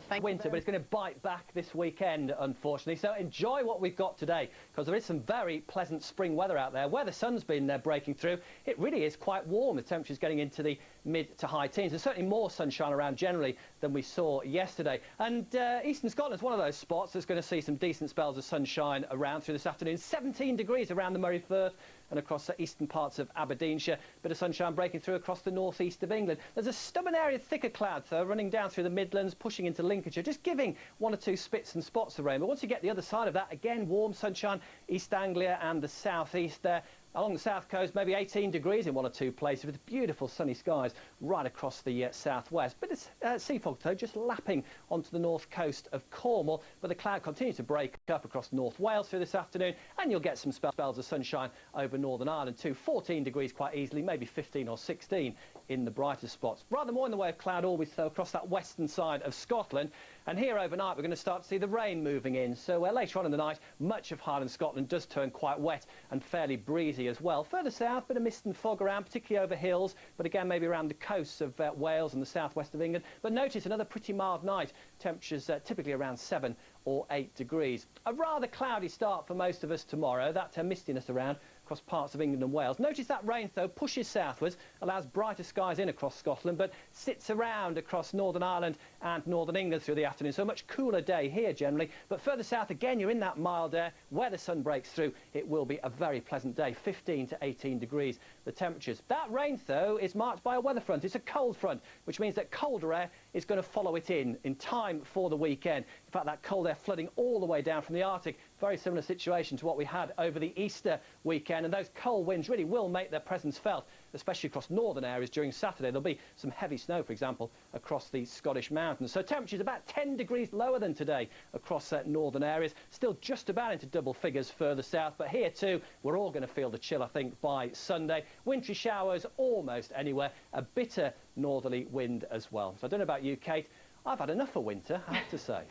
Thank winter, you but it's going to bite back this weekend, unfortunately. So enjoy what we've got today, because there is some very pleasant spring weather out there. Where the sun's been breaking through, it really is quite warm. The temperature's getting into the mid to high teens. There's certainly more sunshine around generally than we saw yesterday. And eastern Scotland's one of those spots that's going to see some decent spells of sunshine around through this afternoon. 17 degrees around the Moray Firth and across the eastern parts of Aberdeenshire. Bit of sunshine breaking through across the northeast of England. There's a stubborn area of thicker clouds, though, running down through the Midlands, pushing into Lincolnshire, just giving one or two spits and spots of rain. But once you get the other side of that, again, warm sunshine, East Anglia and the southeast there. Along the south coast, maybe 18 degrees in one or two places, with beautiful sunny skies right across the southwest. But it's sea fog, though, just lapping onto the north coast of Cornwall. But the cloud continues to break up across North Wales through this afternoon, and you'll get some spells of sunshine over Northern Ireland too. 14 degrees quite easily, maybe 15 or 16 in the brighter spots. Rather more in the way of cloud always, though, across that western side of Scotland. And here overnight, we're going to start to see the rain moving in. So later on in the night, much of Highland Scotland does turn quite wet and fairly breezy as well. Further south, bit of mist and fog around, particularly over hills, but again, maybe around the coasts of Wales and the southwest of England. But notice another pretty mild night. Temperatures typically around 7 or 8 degrees. A rather cloudy start for most of us tomorrow. That mistiness around across parts of England and Wales. Notice that rain, though, pushes southwards, allows brighter skies in across Scotland, but sits around across Northern Ireland and Northern England through the afternoon. So a much cooler day here generally. But further south, again, you're in that mild air. Where the sun breaks through, it will be a very pleasant day, 15 to 18 degrees, the temperatures. That rain, though, is marked by a weather front. It's a cold front, which means that colder air is going to follow it in time for the weekend. In fact, that cold air flooding all the way down from the Arctic. Very similar situation to what we had over the Easter weekend, and those cold winds really will make their presence felt, especially across northern areas during Saturday. There'll be some heavy snow, for example, across the Scottish mountains. So temperatures about 10 degrees lower than today across northern areas. Still just about into double figures further south, but here too, we're all going to feel the chill, I think, by Sunday. Wintry showers almost anywhere, a bitter northerly wind as well. So I don't know about you, Kate. I've had enough of winter, I have to say.